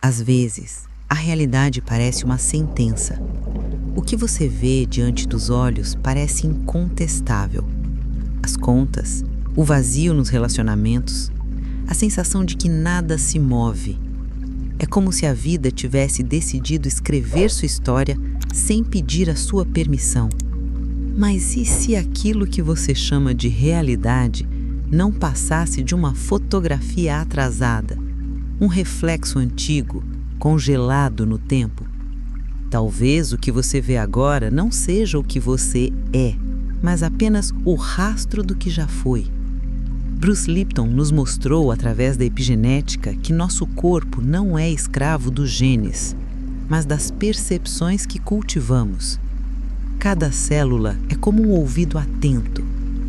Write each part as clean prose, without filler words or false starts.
Às vezes, a realidade parece uma sentença. O que você vê diante dos olhos parece incontestável. As contas, o vazio nos relacionamentos, a sensação de que nada se move. É como se a vida tivesse decidido escrever sua história sem pedir a sua permissão. Mas e se aquilo que você chama de realidade não passasse de uma fotografia atrasada, um reflexo antigo, congelado no tempo? Talvez o que você vê agora não seja o que você é, mas apenas o rastro do que já foi. Bruce Lipton nos mostrou através da epigenética que nosso corpo não é escravo dos genes, mas das percepções que cultivamos. Cada célula é como um ouvido atento,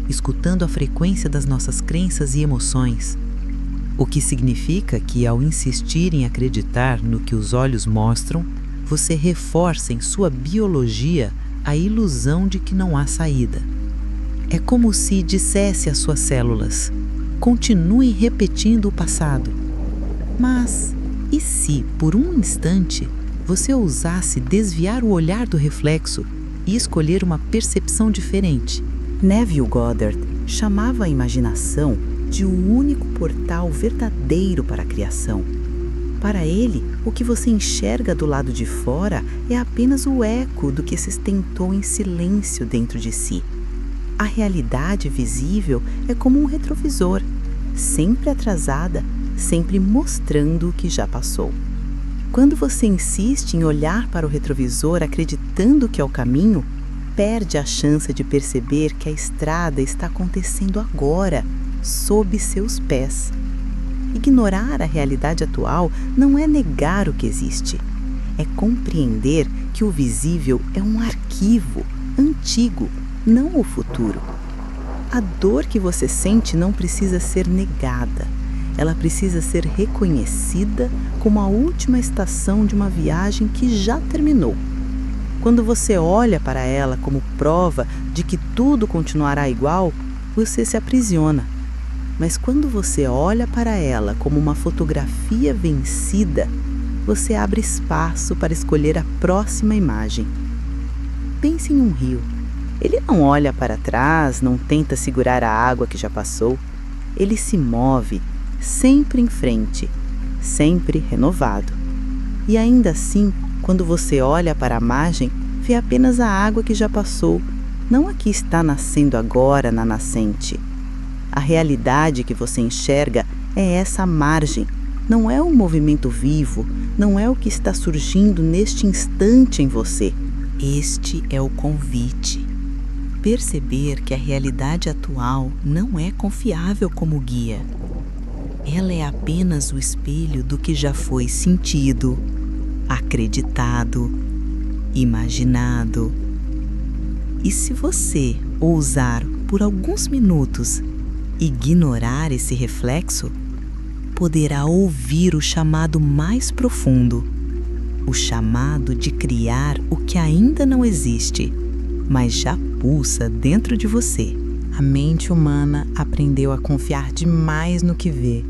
escutando a frequência das nossas crenças e emoções. O que significa que, ao insistir em acreditar no que os olhos mostram, você reforça em sua biologia a ilusão de que não há saída. É como se dissesse às suas células: continuem repetindo o passado. Mas e se, por um instante, você ousasse desviar o olhar do reflexo e escolher uma percepção diferente? Neville Goddard chamava a imaginação de o único portal verdadeiro para a criação. Para ele, o que você enxerga do lado de fora é apenas o eco do que se tentou em silêncio dentro de si. A realidade visível é como um retrovisor, sempre atrasada, sempre mostrando o que já passou. Quando você insiste em olhar para o retrovisor acreditando que é o caminho, perde a chance de perceber que a estrada está acontecendo agora, sob seus pés. Ignorar a realidade atual não é negar o que existe, é compreender que o visível é um arquivo antigo, não o futuro. A dor que você sente não precisa ser negada, ela precisa ser reconhecida como a última estação de uma viagem que já terminou. Quando você olha para ela como prova de que tudo continuará igual, você se aprisiona. Mas quando você olha para ela como uma fotografia vencida, você abre espaço para escolher a próxima imagem. Pense em um rio. Ele não olha para trás, não tenta segurar a água que já passou. Ele se move, sempre em frente, sempre renovado. E ainda assim, quando você olha para a margem, vê apenas a água que já passou, não a que está nascendo agora na nascente. A realidade que você enxerga é essa margem, não é o movimento vivo, não é o que está surgindo neste instante em você. Este é o convite. Perceber que a realidade atual não é confiável como guia. Ela é apenas o espelho do que já foi sentido, acreditado, imaginado. E se você ousar por alguns minutos ignorar esse reflexo, poderá ouvir o chamado mais profundo, o chamado de criar o que ainda não existe, mas já pulsa dentro de você. A mente humana aprendeu a confiar demais no que vê.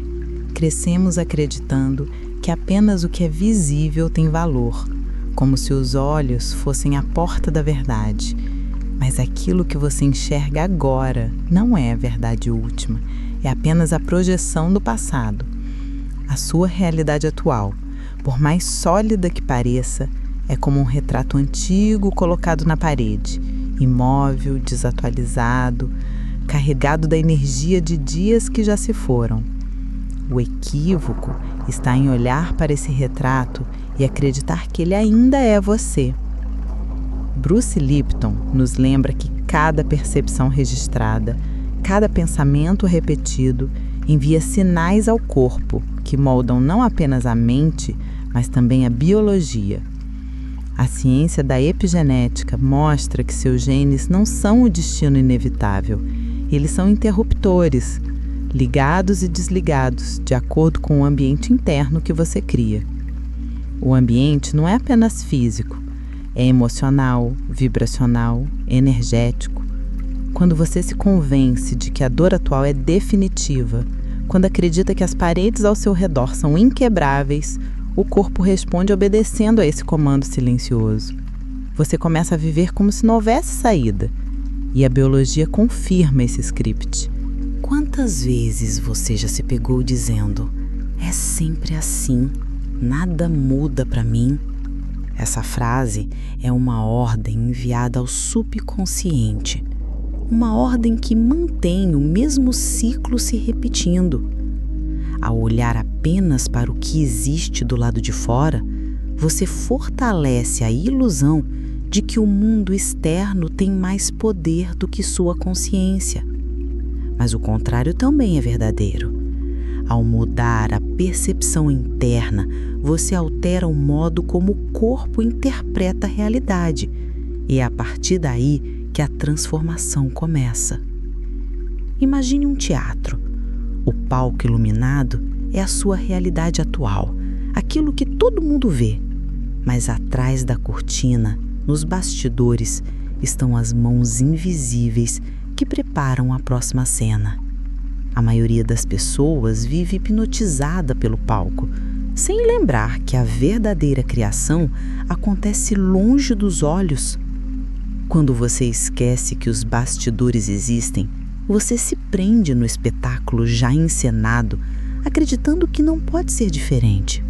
Crescemos acreditando que apenas o que é visível tem valor, como se os olhos fossem a porta da verdade. Mas aquilo que você enxerga agora não é a verdade última, é apenas a projeção do passado. A sua realidade atual, por mais sólida que pareça, é como um retrato antigo colocado na parede, imóvel, desatualizado, carregado da energia de dias que já se foram. O equívoco está em olhar para esse retrato e acreditar que ele ainda é você. Bruce Lipton nos lembra que cada percepção registrada, cada pensamento repetido, envia sinais ao corpo que moldam não apenas a mente, mas também a biologia. A ciência da epigenética mostra que seus genes não são o destino inevitável, eles são interruptores, ligados e desligados de acordo com o ambiente interno que você cria. O ambiente não é apenas físico, é emocional, vibracional, energético. Quando você se convence de que a dor atual é definitiva, quando acredita que as paredes ao seu redor são inquebráveis, o corpo responde obedecendo a esse comando silencioso. Você começa a viver como se não houvesse saída, e a biologia confirma esse script. Quantas vezes você já se pegou dizendo: é sempre assim, nada muda para mim? Essa frase é uma ordem enviada ao subconsciente, uma ordem que mantém o mesmo ciclo se repetindo. Ao olhar apenas para o que existe do lado de fora, você fortalece a ilusão de que o mundo externo tem mais poder do que sua consciência. Mas o contrário também é verdadeiro. Ao mudar a percepção interna, você altera o modo como o corpo interpreta a realidade, e é a partir daí que a transformação começa. Imagine um teatro. O palco iluminado é a sua realidade atual, aquilo que todo mundo vê. Mas atrás da cortina, nos bastidores, estão as mãos invisíveis que preparam a próxima cena. A maioria das pessoas vive hipnotizada pelo palco, sem lembrar que a verdadeira criação acontece longe dos olhos. Quando você esquece que os bastidores existem, você se prende no espetáculo já encenado, acreditando que não pode ser diferente.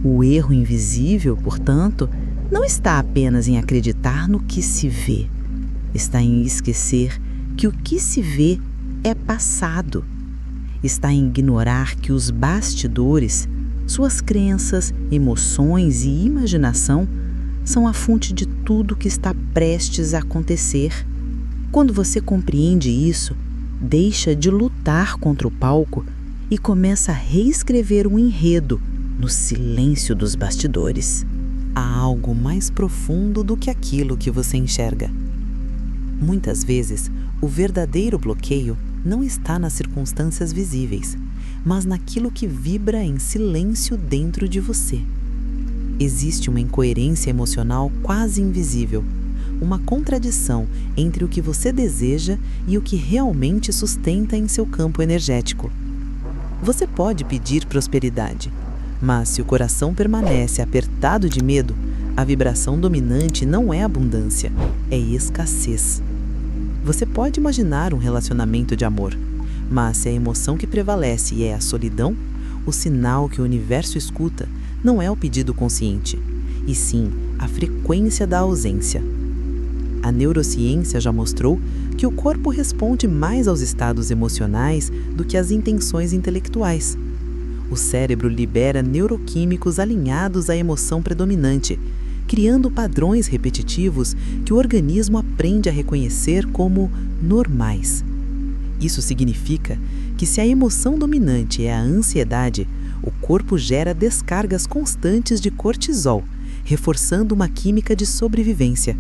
O erro invisível, portanto, não está apenas em acreditar no que se vê, está em esquecer que o que se vê é passado. Está em ignorar que os bastidores, suas crenças, emoções e imaginação são a fonte de tudo que está prestes a acontecer. Quando você compreende isso, deixa de lutar contra o palco e começa a reescrever um enredo no silêncio dos bastidores. Há algo mais profundo do que aquilo que você enxerga. Muitas vezes, o verdadeiro bloqueio não está nas circunstâncias visíveis, mas naquilo que vibra em silêncio dentro de você. Existe uma incoerência emocional quase invisível, uma contradição entre o que você deseja e o que realmente sustenta em seu campo energético. Você pode pedir prosperidade, mas se o coração permanece apertado de medo, a vibração dominante não é abundância, é escassez. Você pode imaginar um relacionamento de amor, mas se a emoção que prevalece é a solidão, o sinal que o universo escuta não é o pedido consciente, e sim a frequência da ausência. A neurociência já mostrou que o corpo responde mais aos estados emocionais do que às intenções intelectuais. O cérebro libera neuroquímicos alinhados à emoção predominante, criando padrões repetitivos que o organismo aprende a reconhecer como normais. Isso significa que se a emoção dominante é a ansiedade, o corpo gera descargas constantes de cortisol, reforçando uma química de sobrevivência.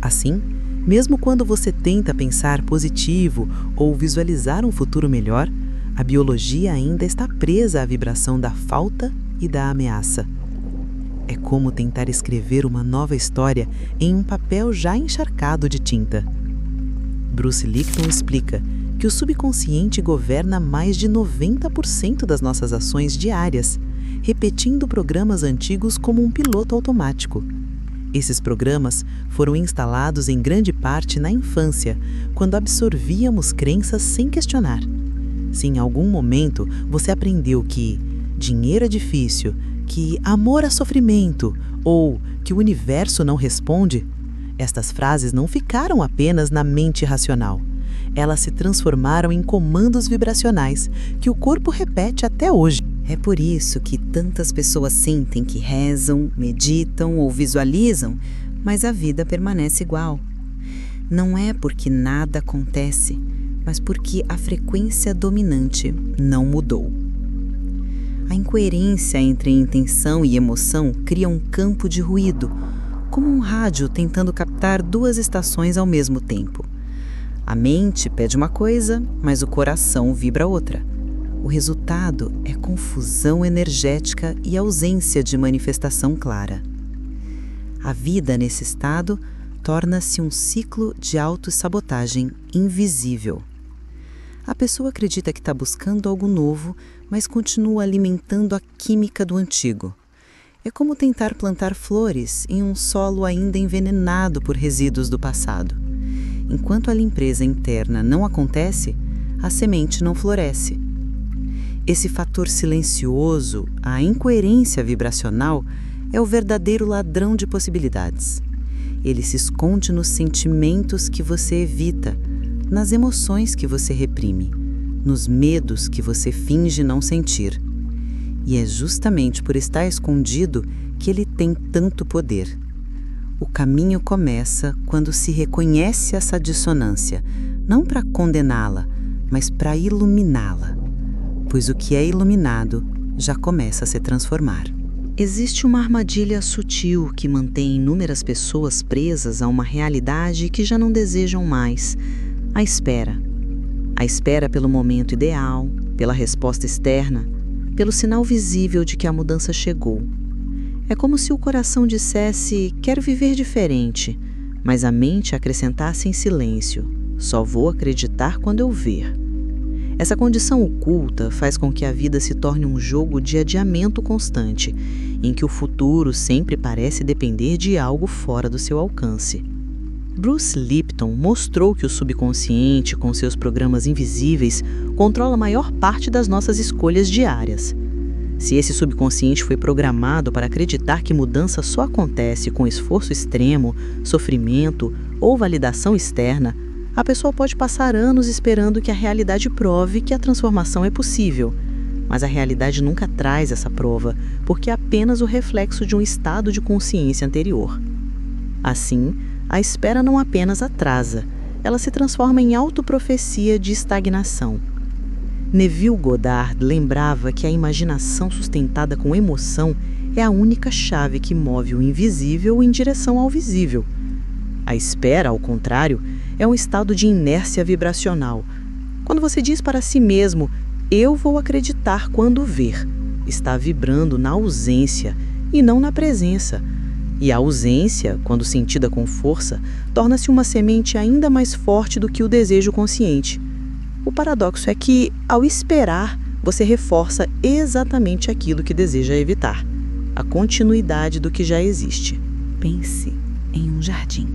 Assim, mesmo quando você tenta pensar positivo ou visualizar um futuro melhor, a biologia ainda está presa à vibração da falta e da ameaça. É como tentar escrever uma nova história em um papel já encharcado de tinta. Bruce Lipton explica que o subconsciente governa mais de 90% das nossas ações diárias, repetindo programas antigos como um piloto automático. Esses programas foram instalados em grande parte na infância, quando absorvíamos crenças sem questionar. Se em algum momento você aprendeu que dinheiro é difícil, que amor é sofrimento ou que o universo não responde, estas frases não ficaram apenas na mente racional. Elas se transformaram em comandos vibracionais que o corpo repete até hoje. É por isso que tantas pessoas sentem que rezam, meditam ou visualizam, mas a vida permanece igual. Não é porque nada acontece, mas porque a frequência dominante não mudou. A incoerência entre intenção e emoção cria um campo de ruído, como um rádio tentando captar duas estações ao mesmo tempo. A mente pede uma coisa, mas o coração vibra outra. O resultado é confusão energética e ausência de manifestação clara. A vida nesse estado torna-se um ciclo de autossabotagem invisível. A pessoa acredita que está buscando algo novo, mas continua alimentando a química do antigo. É como tentar plantar flores em um solo ainda envenenado por resíduos do passado. Enquanto a limpeza interna não acontece, a semente não floresce. Esse fator silencioso, a incoerência vibracional, é o verdadeiro ladrão de possibilidades. Ele se esconde nos sentimentos que você evita, nas emoções que você reprime, nos medos que você finge não sentir. E é justamente por estar escondido que ele tem tanto poder. O caminho começa quando se reconhece essa dissonância, não para condená-la, mas para iluminá-la. Pois o que é iluminado já começa a se transformar. Existe uma armadilha sutil que mantém inúmeras pessoas presas a uma realidade que já não desejam mais: a espera. A espera pelo momento ideal, pela resposta externa, pelo sinal visível de que a mudança chegou. É como se o coração dissesse: quero viver diferente, mas a mente acrescentasse em silêncio: só vou acreditar quando eu ver. Essa condição oculta faz com que a vida se torne um jogo de adiamento constante, em que o futuro sempre parece depender de algo fora do seu alcance. Bruce Lipton mostrou que o subconsciente, com seus programas invisíveis, controla a maior parte das nossas escolhas diárias. Se esse subconsciente foi programado para acreditar que mudança só acontece com esforço extremo, sofrimento ou validação externa, a pessoa pode passar anos esperando que a realidade prove que a transformação é possível. Mas a realidade nunca traz essa prova, porque é apenas o reflexo de um estado de consciência anterior. Assim, a espera não apenas atrasa, ela se transforma em autoprofecia de estagnação. Neville Goddard lembrava que a imaginação sustentada com emoção é a única chave que move o invisível em direção ao visível. A espera, ao contrário, é um estado de inércia vibracional. Quando você diz para si mesmo: eu vou acreditar quando ver, está vibrando na ausência e não na presença. E a ausência, quando sentida com força, torna-se uma semente ainda mais forte do que o desejo consciente. O paradoxo é que, ao esperar, você reforça exatamente aquilo que deseja evitar, a continuidade do que já existe. Pense em um jardim.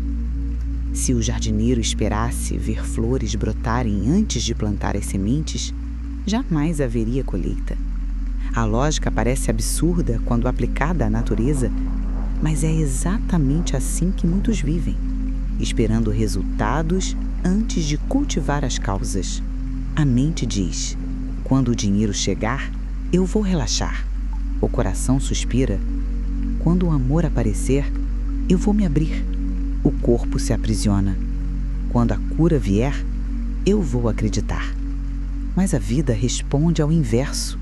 Se o jardineiro esperasse ver flores brotarem antes de plantar as sementes, jamais haveria colheita. A lógica parece absurda quando aplicada à natureza, mas é exatamente assim que muitos vivem, esperando resultados antes de cultivar as causas. A mente diz: quando o dinheiro chegar, eu vou relaxar. O coração suspira: quando o amor aparecer, eu vou me abrir. O corpo se aprisiona: quando a cura vier, eu vou acreditar. Mas a vida responde ao inverso: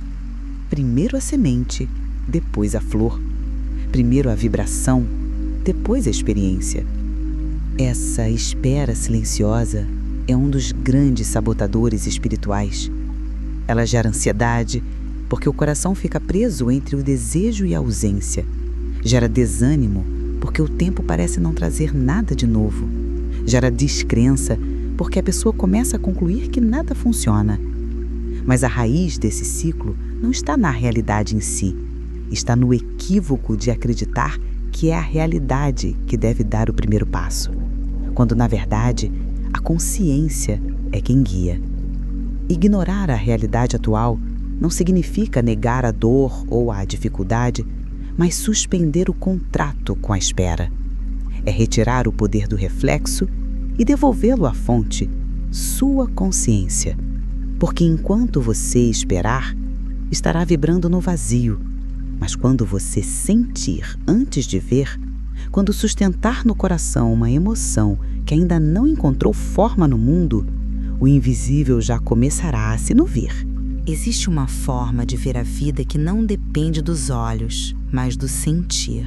primeiro a semente, depois a flor. Primeiro a vibração, depois a experiência. Essa espera silenciosa é um dos grandes sabotadores espirituais. Ela gera ansiedade, porque o coração fica preso entre o desejo e a ausência. Gera desânimo, porque o tempo parece não trazer nada de novo. Gera descrença, porque a pessoa começa a concluir que nada funciona. Mas a raiz desse ciclo não está na realidade em si, está no equívoco de acreditar que é a realidade que deve dar o primeiro passo, quando, na verdade, a consciência é quem guia. Ignorar a realidade atual não significa negar a dor ou a dificuldade, mas suspender o contrato com a espera. É retirar o poder do reflexo e devolvê-lo à fonte, sua consciência. Porque enquanto você esperar, estará vibrando no vazio. Mas quando você sentir antes de ver, quando sustentar no coração uma emoção que ainda não encontrou forma no mundo, o invisível já começará a se nuvir. Existe uma forma de ver a vida que não depende dos olhos, mas do sentir.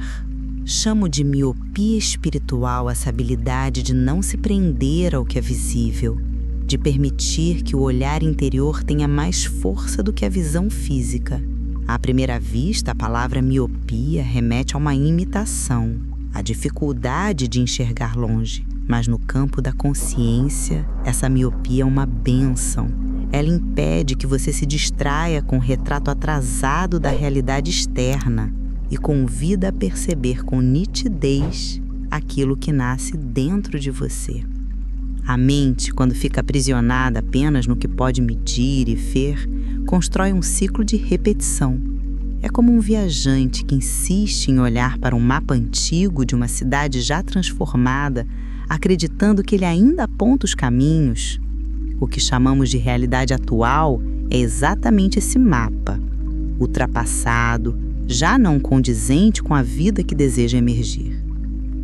Chamo de miopia espiritual essa habilidade de não se prender ao que é visível, de permitir que o olhar interior tenha mais força do que a visão física. À primeira vista, a palavra miopia remete a uma imitação, a dificuldade de enxergar longe. Mas no campo da consciência, essa miopia é uma bênção. Ela impede que você se distraia com o retrato atrasado da realidade externa. e convida a perceber com nitidez aquilo que nasce dentro de você. A mente, quando fica aprisionada apenas no que pode medir e ver, constrói um ciclo de repetição. É como um viajante que insiste em olhar para um mapa antigo de uma cidade já transformada, acreditando que ele ainda aponta os caminhos. O que chamamos de realidade atual é exatamente esse mapa, ultrapassado, já não condizente com a vida que deseja emergir.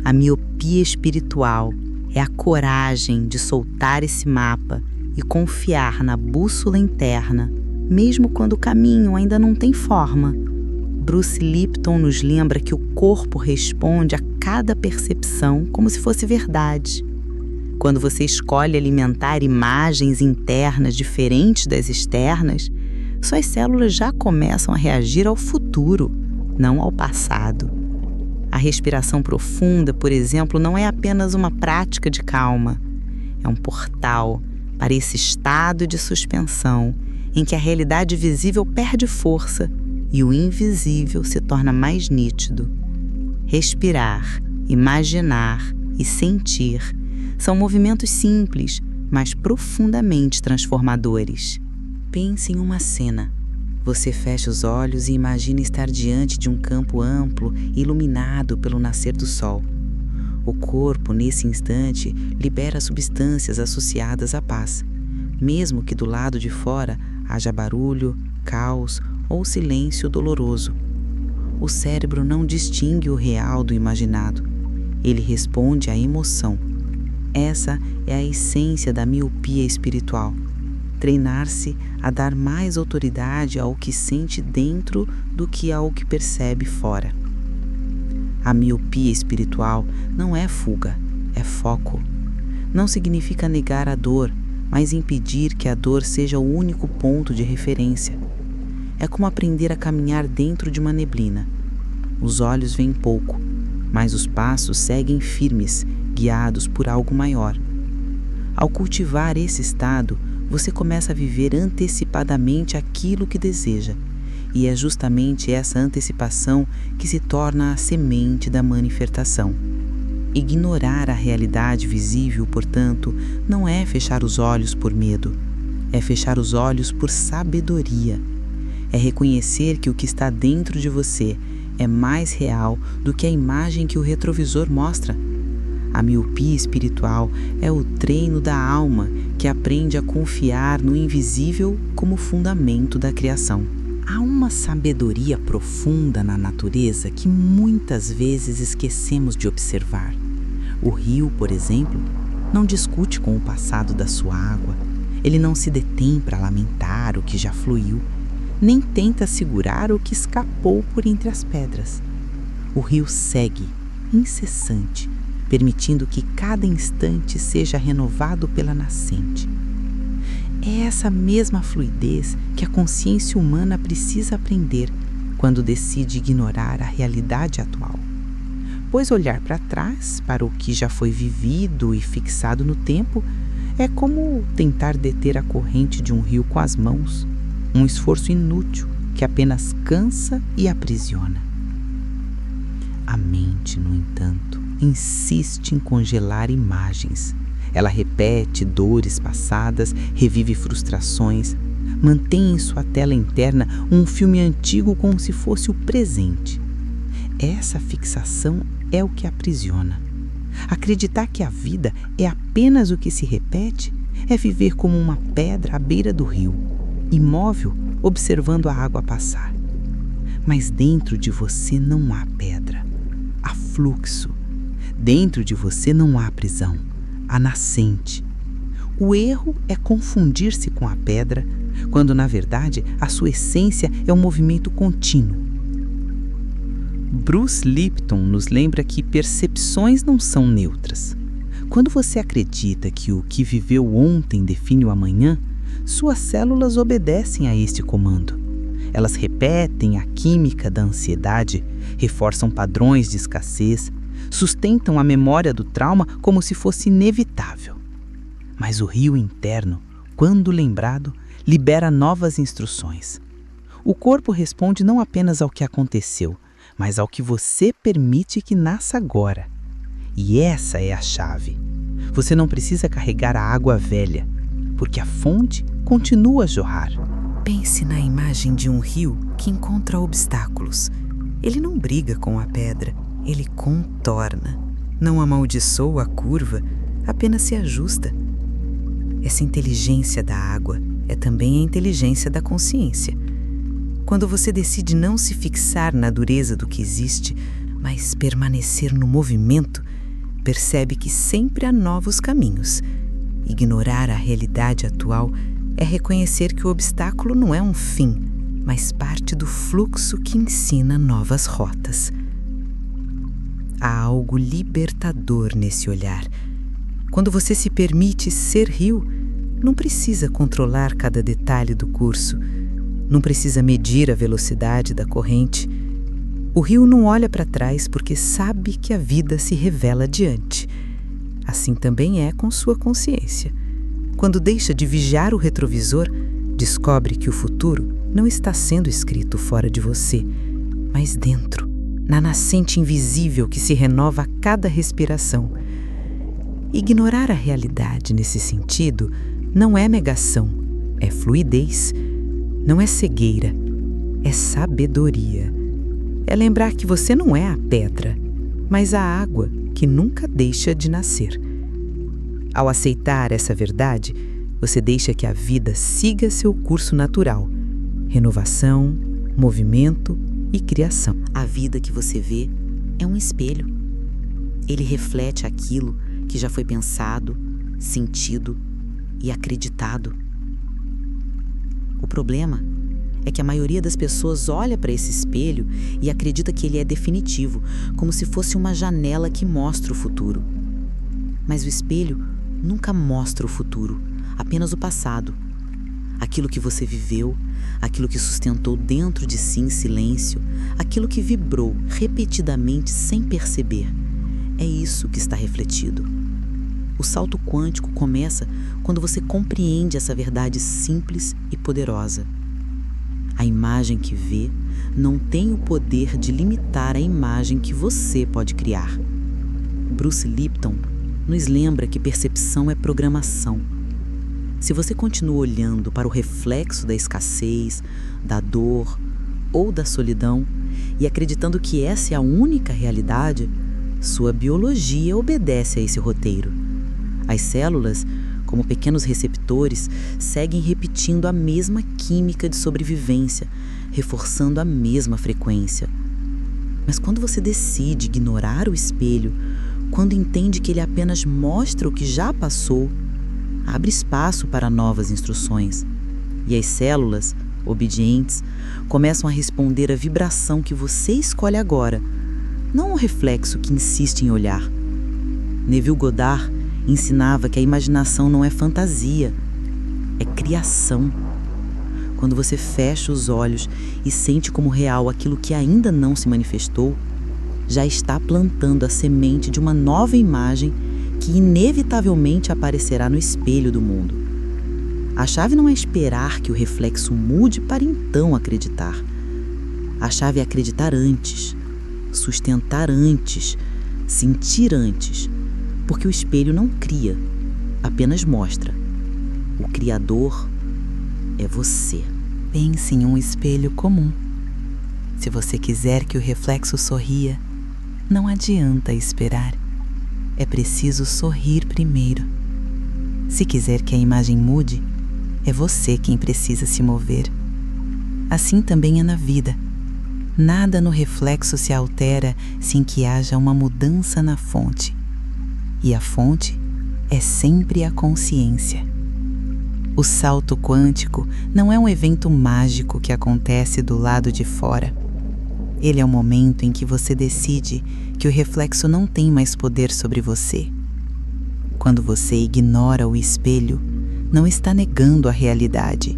A miopia espiritual é a coragem de soltar esse mapa e confiar na bússola interna, mesmo quando o caminho ainda não tem forma. Bruce Lipton nos lembra que o corpo responde a cada percepção como se fosse verdade. Quando você escolhe alimentar imagens internas diferentes das externas, suas células já começam a reagir ao futuro, não ao passado. A respiração profunda, por exemplo, não é apenas uma prática de calma. É um portal para esse estado de suspensão em que a realidade visível perde força e o invisível se torna mais nítido. Respirar, imaginar e sentir são movimentos simples, mas profundamente transformadores. Pense em uma cena. Você fecha os olhos e imagina estar diante de um campo amplo, iluminado pelo nascer do sol. O corpo, nesse instante, libera substâncias associadas à paz, mesmo que do lado de fora haja barulho, caos ou silêncio doloroso. O cérebro não distingue o real do imaginado. Ele responde à emoção. Essa é a essência da miopia espiritual. Treinar-se a dar mais autoridade ao que sente dentro do que ao que percebe fora. A miopia espiritual não é fuga, é foco. Não significa negar a dor, mas impedir que a dor seja o único ponto de referência. É como aprender a caminhar dentro de uma neblina. Os olhos veem pouco, mas os passos seguem firmes, guiados por algo maior. Ao cultivar esse estado, você começa a viver antecipadamente aquilo que deseja, e é justamente essa antecipação que se torna a semente da manifestação. Ignorar a realidade visível, portanto, não é fechar os olhos por medo, é fechar os olhos por sabedoria. É reconhecer que o que está dentro de você é mais real do que a imagem que o retrovisor mostra. A miopia espiritual é o treino da alma que aprende a confiar no invisível como fundamento da criação. Há uma sabedoria profunda na natureza que muitas vezes esquecemos de observar. O rio, por exemplo, não discute com o passado da sua água. Ele não se detém para lamentar o que já fluiu, nem tenta segurar o que escapou por entre as pedras. O rio segue, incessante, permitindo que cada instante seja renovado pela nascente. É essa mesma fluidez que a consciência humana precisa aprender quando decide ignorar a realidade atual. Pois olhar para trás, para o que já foi vivido e fixado no tempo, é como tentar deter a corrente de um rio com as mãos, um esforço inútil que apenas cansa e aprisiona. A mente, no entanto, insiste em congelar imagens. Ela repete dores passadas, revive frustrações, mantém em sua tela interna um filme antigo como se fosse o presente. Essa fixação é o que aprisiona. Acreditar que a vida é apenas o que se repete é viver como uma pedra à beira do rio, imóvel, observando a água passar. Mas dentro de você não há pedra, há fluxo. Dentro de você não há prisão, há nascente. O erro é confundir-se com a pedra, quando na verdade a sua essência é um movimento contínuo. Bruce Lipton nos lembra que percepções não são neutras. Quando você acredita que o que viveu ontem define o amanhã, suas células obedecem a este comando. Elas repetem a química da ansiedade, reforçam padrões de escassez, sustentam a memória do trauma como se fosse inevitável. Mas o rio interno, quando lembrado, libera novas instruções. O corpo responde não apenas ao que aconteceu, mas ao que você permite que nasça agora. E essa é a chave. Você não precisa carregar a água velha, porque a fonte continua a jorrar. Pense na imagem de um rio que encontra obstáculos. Ele não briga com a pedra, ele contorna. Não amaldiçoa a curva, apenas se ajusta. Essa inteligência da água é também a inteligência da consciência. Quando você decide não se fixar na dureza do que existe, mas permanecer no movimento, percebe que sempre há novos caminhos. Ignorar a realidade atual é reconhecer que o obstáculo não é um fim, mas parte do fluxo que ensina novas rotas. Há algo libertador nesse olhar. Quando você se permite ser rio, não precisa controlar cada detalhe do curso, não precisa medir a velocidade da corrente. O rio não olha para trás porque sabe que a vida se revela adiante. Assim também é com sua consciência. Quando deixa de vigiar o retrovisor, descobre que o futuro não está sendo escrito fora de você, mas dentro, na nascente invisível que se renova a cada respiração. Ignorar a realidade nesse sentido não é negação, é fluidez. Não é cegueira, é sabedoria. É lembrar que você não é a pedra, mas a água que nunca deixa de nascer. Ao aceitar essa verdade, você deixa que a vida siga seu curso natural. Renovação, movimento e criação. A vida que você vê é um espelho. Ele reflete aquilo que já foi pensado, sentido e acreditado. O problema é que a maioria das pessoas olha para esse espelho e acredita que ele é definitivo, como se fosse uma janela que mostra o futuro. Mas o espelho nunca mostra o futuro, apenas o passado. Aquilo que você viveu, aquilo que sustentou dentro de si em silêncio, aquilo que vibrou repetidamente sem perceber. É isso que está refletido. O salto quântico começa quando você compreende essa verdade simples e poderosa. A imagem que vê não tem o poder de limitar a imagem que você pode criar. Bruce Lipton nos lembra que percepção é programação. Se você continua olhando para o reflexo da escassez, da dor ou da solidão e acreditando que essa é a única realidade, sua biologia obedece a esse roteiro. As células, como pequenos receptores, seguem repetindo a mesma química de sobrevivência, reforçando a mesma frequência. Mas quando você decide ignorar o espelho, quando entende que ele apenas mostra o que já passou, abre espaço para novas instruções. E as células, obedientes, começam a responder à vibração que você escolhe agora, não o reflexo que insiste em olhar. Neville Goddard ensinava que a imaginação não é fantasia, é criação. Quando você fecha os olhos e sente como real aquilo que ainda não se manifestou, já está plantando a semente de uma nova imagem que inevitavelmente aparecerá no espelho do mundo. A chave não é esperar que o reflexo mude para então acreditar. A chave é acreditar antes, sustentar antes, sentir antes, porque o espelho não cria, apenas mostra. O criador é você. Pense em um espelho comum. Se você quiser que o reflexo sorria, não adianta esperar. É preciso sorrir primeiro. Se quiser que a imagem mude, é você quem precisa se mover. Assim também é na vida. Nada no reflexo se altera sem que haja uma mudança na fonte. E a fonte é sempre a consciência. O salto quântico não é um evento mágico que acontece do lado de fora. Ele é o momento em que você decide que o reflexo não tem mais poder sobre você. Quando você ignora o espelho, não está negando a realidade.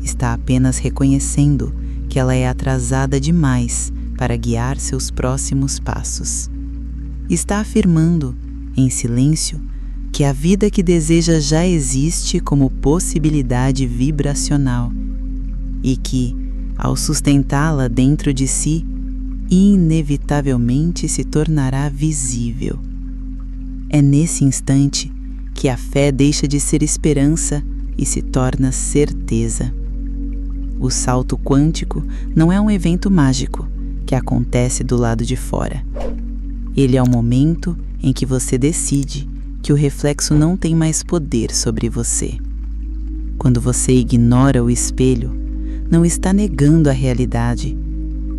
Está apenas reconhecendo que ela é atrasada demais para guiar seus próximos passos. Está afirmando, em silêncio, que a vida que deseja já existe como possibilidade vibracional e que, ao sustentá-la dentro de si, inevitavelmente se tornará visível. É nesse instante que a fé deixa de ser esperança e se torna certeza. O salto quântico não é um evento mágico que acontece do lado de fora. Ele é o momento em que você decide que o reflexo não tem mais poder sobre você. Quando você ignora o espelho, não está negando a realidade,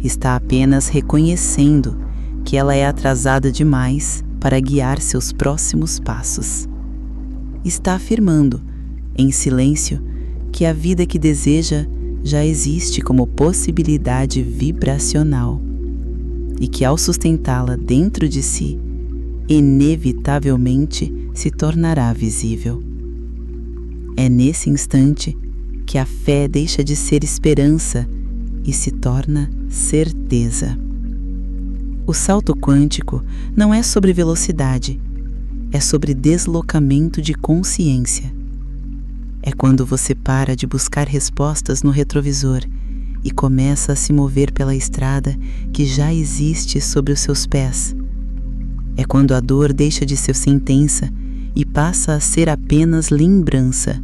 está apenas reconhecendo que ela é atrasada demais para guiar seus próximos passos. Está afirmando, em silêncio, que a vida que deseja já existe como possibilidade vibracional e que, ao sustentá-la dentro de si, inevitavelmente se tornará visível. É nesse instante que a fé deixa de ser esperança e se torna certeza. O salto quântico não é sobre velocidade, é sobre deslocamento de consciência. É quando você para de buscar respostas no retrovisor e começa a se mover pela estrada que já existe sobre os seus pés. É quando a dor deixa de ser sentença e passa a ser apenas lembrança.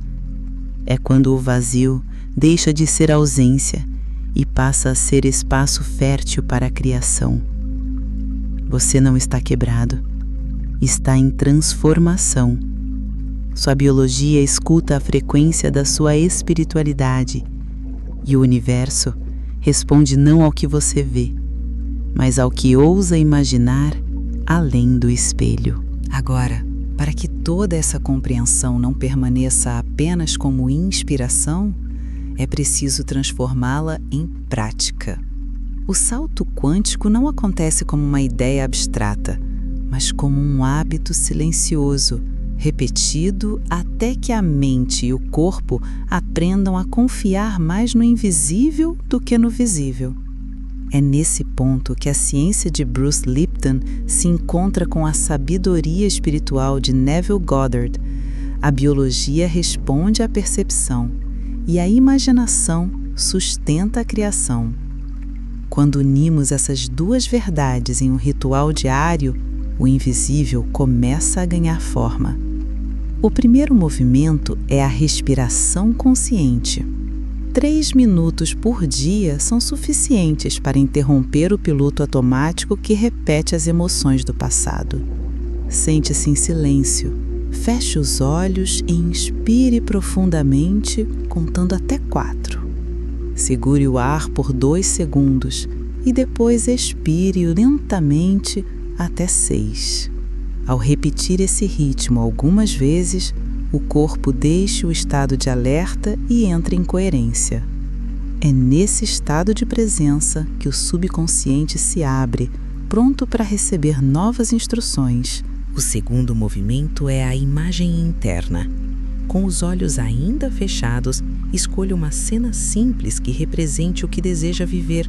É quando o vazio deixa de ser ausência e passa a ser espaço fértil para a criação. Você não está quebrado, está em transformação. Sua biologia escuta a frequência da sua espiritualidade e o universo responde não ao que você vê, mas ao que ousa imaginar além do espelho. Agora, para que toda essa compreensão não permaneça apenas como inspiração, é preciso transformá-la em prática. O salto quântico não acontece como uma ideia abstrata, mas como um hábito silencioso, repetido até que a mente e o corpo aprendam a confiar mais no invisível do que no visível. É nesse ponto que a ciência de Bruce Lipton se encontra com a sabedoria espiritual de Neville Goddard. A biologia responde à percepção e a imaginação sustenta a criação. Quando unimos essas duas verdades em um ritual diário, o invisível começa a ganhar forma. O primeiro movimento é a respiração consciente. 3 minutos por dia são suficientes para interromper o piloto automático que repete as emoções do passado. Sente-se em silêncio, feche os olhos e inspire profundamente, contando até 4. Segure o ar por 2 segundos e depois expire lentamente até 6. Ao repetir esse ritmo algumas vezes, o corpo deixa o estado de alerta e entra em coerência. É nesse estado de presença que o subconsciente se abre, pronto para receber novas instruções. O segundo movimento é a imagem interna. Com os olhos ainda fechados, escolha uma cena simples que represente o que deseja viver.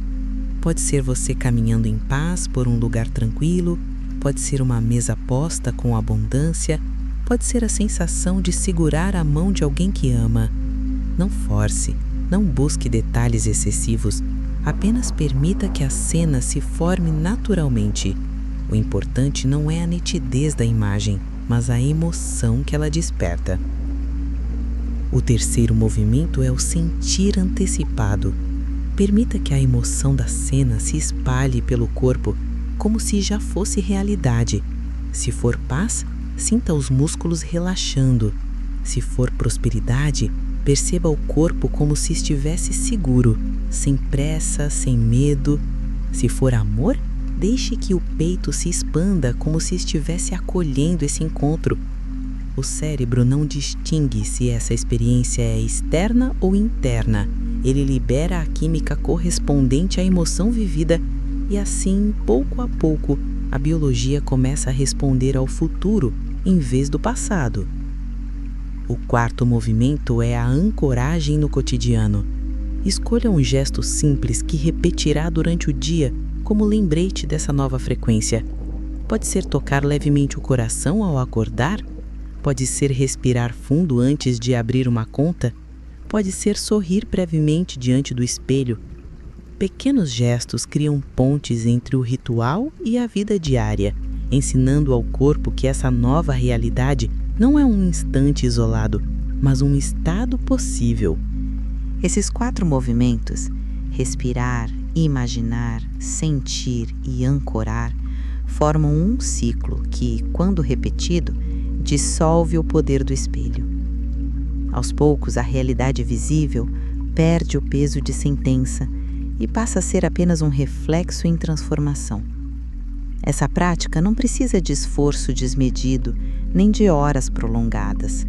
Pode ser você caminhando em paz por um lugar tranquilo, pode ser uma mesa posta com abundância, pode ser a sensação de segurar a mão de alguém que ama. Não force, não busque detalhes excessivos, apenas permita que a cena se forme naturalmente. O importante não é a nitidez da imagem, mas a emoção que ela desperta. O terceiro movimento é o sentir antecipado. Permita que a emoção da cena se espalhe pelo corpo como se já fosse realidade. Se for paz, sinta os músculos relaxando. Se for prosperidade, perceba o corpo como se estivesse seguro, sem pressa, sem medo. Se for amor, deixe que o peito se expanda como se estivesse acolhendo esse encontro. O cérebro não distingue se essa experiência é externa ou interna. Ele libera a química correspondente à emoção vivida e assim, pouco a pouco, a biologia começa a responder ao futuro em vez do passado. O quarto movimento é a ancoragem no cotidiano. Escolha um gesto simples que repetirá durante o dia como lembrete dessa nova frequência. Pode ser tocar levemente o coração ao acordar, pode ser respirar fundo antes de abrir uma conta, pode ser sorrir brevemente diante do espelho. Pequenos gestos criam pontes entre o ritual e a vida diária, ensinando ao corpo que essa nova realidade não é um instante isolado, mas um estado possível. Esses 4 movimentos, respirar, imaginar, sentir e ancorar, formam um ciclo que, quando repetido, dissolve o poder do espelho. Aos poucos, a realidade visível perde o peso de sentença e passa a ser apenas um reflexo em transformação. Essa prática não precisa de esforço desmedido nem de horas prolongadas.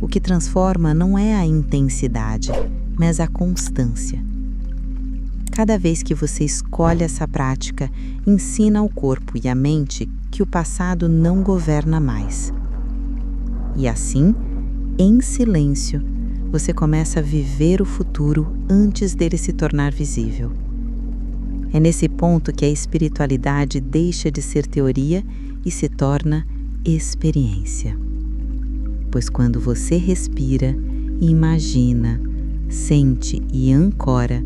O que transforma não é a intensidade, mas a constância. Cada vez que você escolhe essa prática, ensina ao corpo e à mente que o passado não governa mais. E assim, em silêncio, você começa a viver o futuro antes dele se tornar visível. É nesse ponto que a espiritualidade deixa de ser teoria e se torna experiência. Pois quando você respira, imagina, sente e ancora,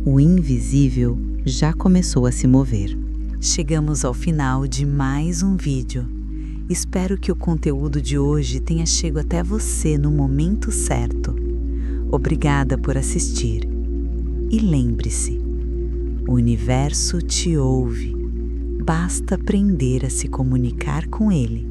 o invisível já começou a se mover. Chegamos ao final de mais um vídeo. Espero que o conteúdo de hoje tenha chegado até você no momento certo. Obrigada por assistir. E lembre-se, o universo te ouve. Basta aprender a se comunicar com ele.